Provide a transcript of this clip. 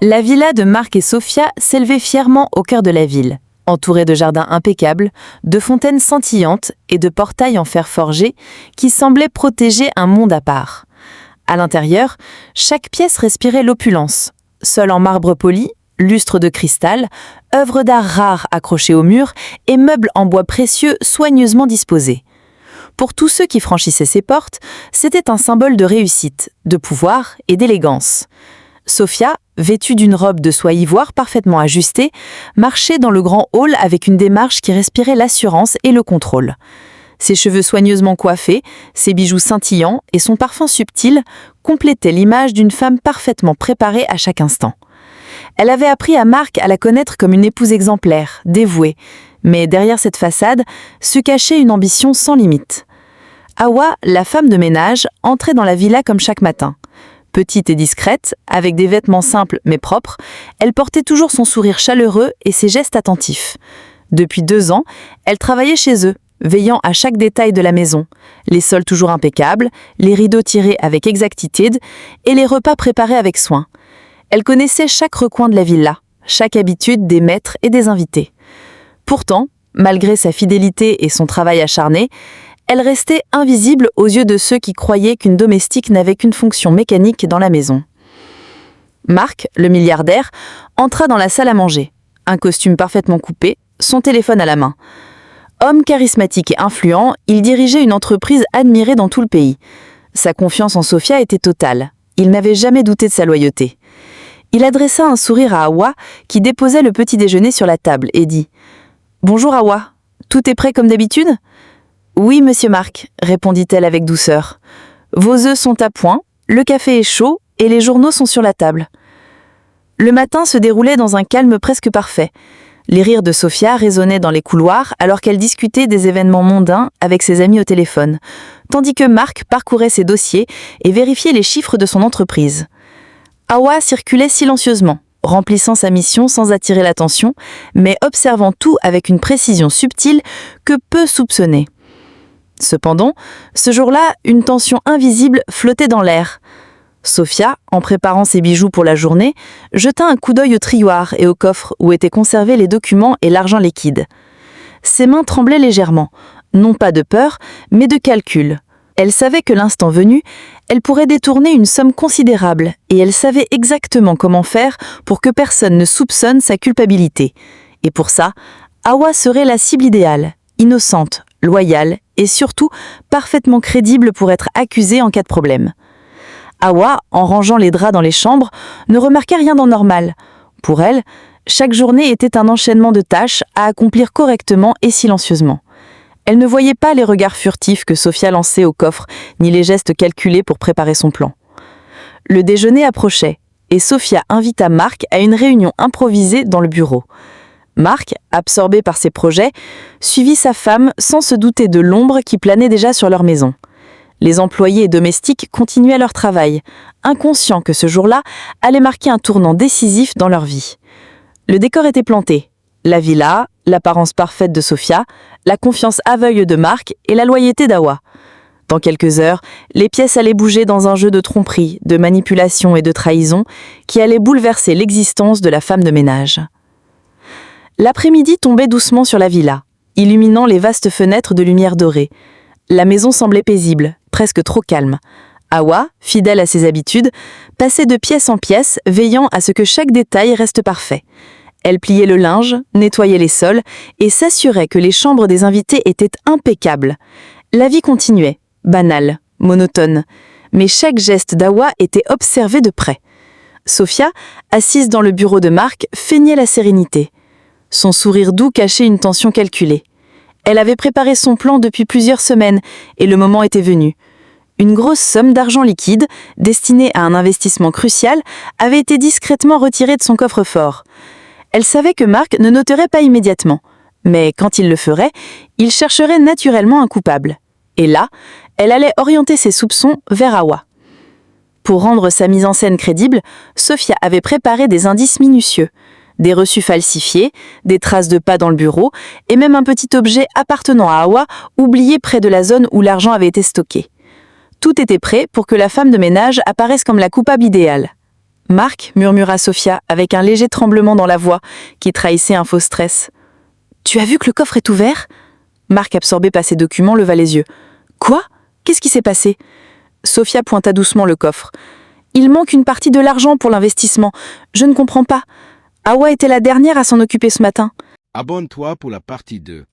La villa de Marc et Sophia s'élevait fièrement au cœur de la ville, entourée de jardins impeccables, de fontaines scintillantes et de portails en fer forgé qui semblaient protéger un monde à part. À l'intérieur, chaque pièce respirait l'opulence. Sol en marbre poli, lustre de cristal, œuvres d'art rares accrochées au mur et meubles en bois précieux soigneusement disposés. Pour tous ceux qui franchissaient ces portes, c'était un symbole de réussite, de pouvoir et d'élégance. Sophia, vêtue d'une robe de soie ivoire parfaitement ajustée, marchait dans le grand hall avec une démarche qui respirait l'assurance et le contrôle. Ses cheveux soigneusement coiffés, ses bijoux scintillants et son parfum subtil complétaient l'image d'une femme parfaitement préparée à chaque instant. Elle avait appris à Marc à la connaître comme une épouse exemplaire, dévouée, mais derrière cette façade se cachait une ambition sans limite. Hawa, la femme de ménage, entrait dans la villa comme chaque matin. Petite et discrète, avec des vêtements simples mais propres, elle portait toujours son sourire chaleureux et ses gestes attentifs. Depuis 2 ans, elle travaillait chez eux, veillant à chaque détail de la maison, les sols toujours impeccables, les rideaux tirés avec exactitude et les repas préparés avec soin. Elle connaissait chaque recoin de la villa, chaque habitude des maîtres et des invités. Pourtant, malgré sa fidélité et son travail acharné, elle restait invisible aux yeux de ceux qui croyaient qu'une domestique n'avait qu'une fonction mécanique dans la maison. Marc, le milliardaire, entra dans la salle à manger, un costume parfaitement coupé, son téléphone à la main. Homme charismatique et influent, il dirigeait une entreprise admirée dans tout le pays. Sa confiance en Sophia était totale. Il n'avait jamais douté de sa loyauté. Il adressa un sourire à Hawa, qui déposait le petit déjeuner sur la table, et dit « Bonjour Hawa, tout est prêt comme d'habitude ?»« Oui, monsieur Marc, répondit-elle avec douceur. Vos œufs sont à point, le café est chaud et les journaux sont sur la table. » Le matin se déroulait dans un calme presque parfait. Les rires de Sophia résonnaient dans les couloirs alors qu'elle discutait des événements mondains avec ses amis au téléphone, tandis que Marc parcourait ses dossiers et vérifiait les chiffres de son entreprise. Hawa circulait silencieusement, remplissant sa mission sans attirer l'attention, mais observant tout avec une précision subtile que peu soupçonnait. Cependant, ce jour-là, une tension invisible flottait dans l'air. Sophia, en préparant ses bijoux pour la journée, jeta un coup d'œil au trioir et au coffre où étaient conservés les documents et l'argent liquide. Ses mains tremblaient légèrement, non pas de peur, mais de calcul. Elle savait que l'instant venu, elle pourrait détourner une somme considérable et elle savait exactement comment faire pour que personne ne soupçonne sa culpabilité. Et pour ça, Hawa serait la cible idéale, innocente, loyale et surtout parfaitement crédible pour être accusée en cas de problème. Hawa, en rangeant les draps dans les chambres, ne remarquait rien d'anormal. Pour elle, chaque journée était un enchaînement de tâches à accomplir correctement et silencieusement. Elle ne voyait pas les regards furtifs que Sophia lançait au coffre, ni les gestes calculés pour préparer son plan. Le déjeuner approchait, et Sophia invita Marc à une réunion improvisée dans le bureau. Marc, absorbé par ses projets, suivit sa femme sans se douter de l'ombre qui planait déjà sur leur maison. Les employés et domestiques continuaient leur travail, inconscients que ce jour-là allait marquer un tournant décisif dans leur vie. Le décor était planté. La villa, l'apparence parfaite de Sophia, la confiance aveugle de Marc et la loyauté d'Hawa. Dans quelques heures, les pièces allaient bouger dans un jeu de tromperie, de manipulation et de trahison qui allait bouleverser l'existence de la femme de ménage. L'après-midi tombait doucement sur la villa, illuminant les vastes fenêtres de lumière dorée. La maison semblait paisible, presque trop calme. Hawa, fidèle à ses habitudes, passait de pièce en pièce, veillant à ce que chaque détail reste parfait. Elle pliait le linge, nettoyait les sols et s'assurait que les chambres des invités étaient impeccables. La vie continuait, banale, monotone, mais chaque geste d'Hawa était observé de près. Sophia, assise dans le bureau de Marc, feignait la sérénité. Son sourire doux cachait une tension calculée. Elle avait préparé son plan depuis plusieurs semaines et le moment était venu. Une grosse somme d'argent liquide, destinée à un investissement crucial, avait été discrètement retirée de son coffre-fort. Elle savait que Marc ne noterait pas immédiatement, mais quand il le ferait, il chercherait naturellement un coupable. Et là, elle allait orienter ses soupçons vers Hawa. Pour rendre sa mise en scène crédible, Sophia avait préparé des indices minutieux. Des reçus falsifiés, des traces de pas dans le bureau et même un petit objet appartenant à Hawa oublié près de la zone où l'argent avait été stocké. Tout était prêt pour que la femme de ménage apparaisse comme la coupable idéale. Marc, murmura Sophia, avec un léger tremblement dans la voix, qui trahissait un faux stress. Tu as vu que le coffre est ouvert ? Marc, absorbé par ses documents, leva les yeux. Quoi ? Qu'est-ce qui s'est passé ? Sophia pointa doucement le coffre. Il manque une partie de l'argent pour l'investissement. Je ne comprends pas. Awa était la dernière à s'en occuper ce matin. Abonne-toi pour la partie 2.